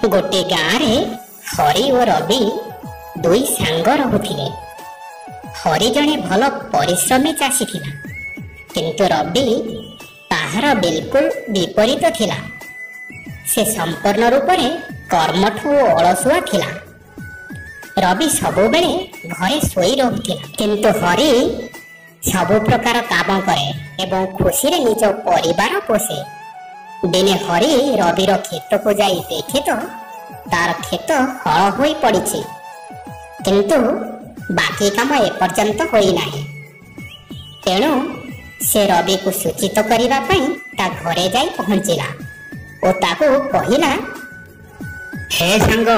गोटे गाँव हरि और रवि दुई सांग रहुथिले। हरि जणे भल परिश्रमी चाषी थिला, किंतु रवि ताहार बिल्कुल विपरीत थिला। से संपूर्ण रूप से कर्मठु अलसुआ थिला। रवि सबुबेले घरे सोई रहुथिला, किंतु हरि सबु प्रकार काम करे एवं खुशी रे निज परिवार पोषे। दिने हरि रविर खेत को जाई देखे तो तार खेत हल होई पड़िछि, किंतु बाकी काम एपर्यंत होई नाही। तेणु से रवि को सूचित करिबा पई ता घरे जाई पहुंचिला और ताको कहिला, हे सांग,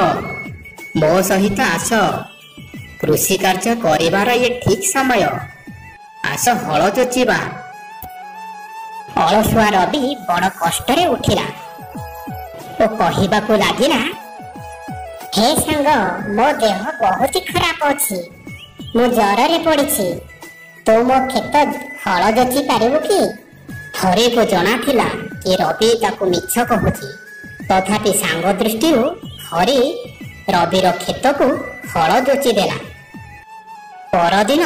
मो सहित आस, कृषि कार्य करिबार ये ठीक समय, आस हल जोचिबा। अलसुआ रवि बड़ कष्टरे उठिला और कहिबाकू लागिला, हे सांग, मो देह बहुत खराब अछि, मु जररे पड़िछि, तो मो खेत हल जोची पारिबु कि? हरि को जना थिला कि रवि ताकू मिछ कहूछि, तथापि सांग दृष्टि हरि रविर खेत को हल जोची देला। परदिन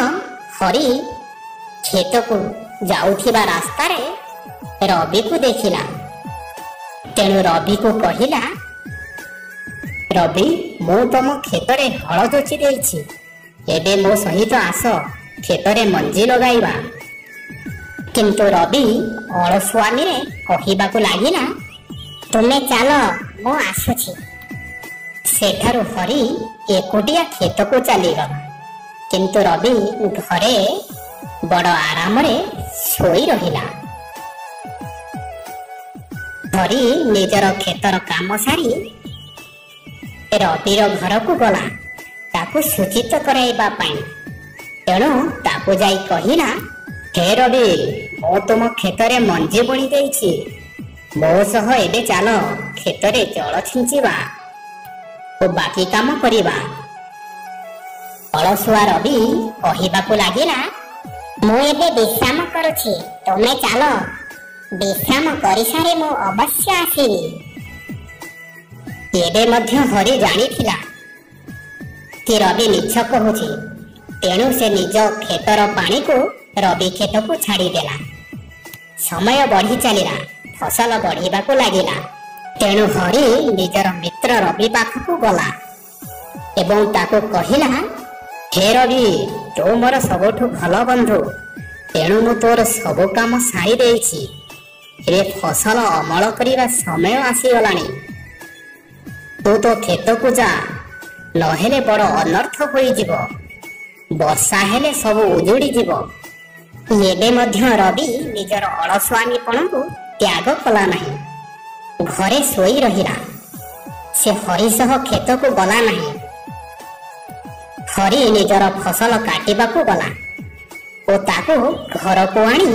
हरि खेत को जाउथिबा रास्ता रे रवि को देखिला। तेणु रवि को कहिला, रवि, मु तुम खेतरे हल जोची देइछि, एबे मो सहित आस खेतरे मंजी लगाइबा। किंतु रवि अलसुआमी रे कहिबाकू लागिला, तुमे चाल, मु आसुछि। सेठारु हरि एकोटिया खेत को चलीगला, किंतु रवि घरे बड़ आराम रे सोई रहिला। हरि निजर खेतर काम सारी रविर घर को गला ताकू सूचित कराइबा पाई। तेणु ताकू जाई कहिला, हे रवि, मो तुम खेतरे मंजी बुणी देइछि, मो सह एबे चाल खेतरे जल छिंचिबा और बाकी काम करिबा। अलसुआ रवि कहिबाकू लागिला, मु एबे विश्राम करुछि, तुमे चाल, विश्राम करि सारे मु अवश्य आसिबि। एबे मध्य हरि जानिथिला कि रवि मिछ कहूछि, तेणु से निज खेतर पानी को रवि खेत को छाड़ी देला। समय बढ़ी चलिला, फसल बढ़िबाकू लागिला। तेणु हरि निजर मित्र रवि पाखकू गला एवं ताको कहिला, हे रवि, तो मोर सबठु भल बंधु, तेणु मु तोर सबु काम सारी देइछि। ए फसल अमल करिबा समय आसीगलानी। तू तो खेत को जा, नहेले बड़ अनर्थ होई जिवो, वर्षा हेले सब उजुड़ी जिवो। एबे मध्य रवि निजर अलसुआमीपण को त्याग कला नाही, घरे सोई रहिला। से हरि सह खेत को गला नाही। हरि निजर फसल काटिबाकू गला और ताको घर को आनी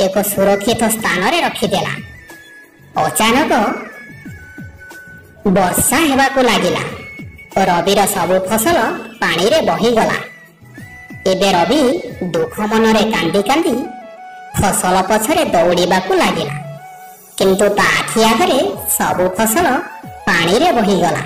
एक सुरक्षित स्थान रे रखिदेला। अचानक वर्षा हेबाकू लागिला और रविर सबु फसल पानी रे बहीगला। एबे रवि दुख मनरे कांदी कांदी फसल पछरे दौड़ीबाकू लागिला, किंतु ता आखि आगरे सबु फसल पानी रे बहीगला।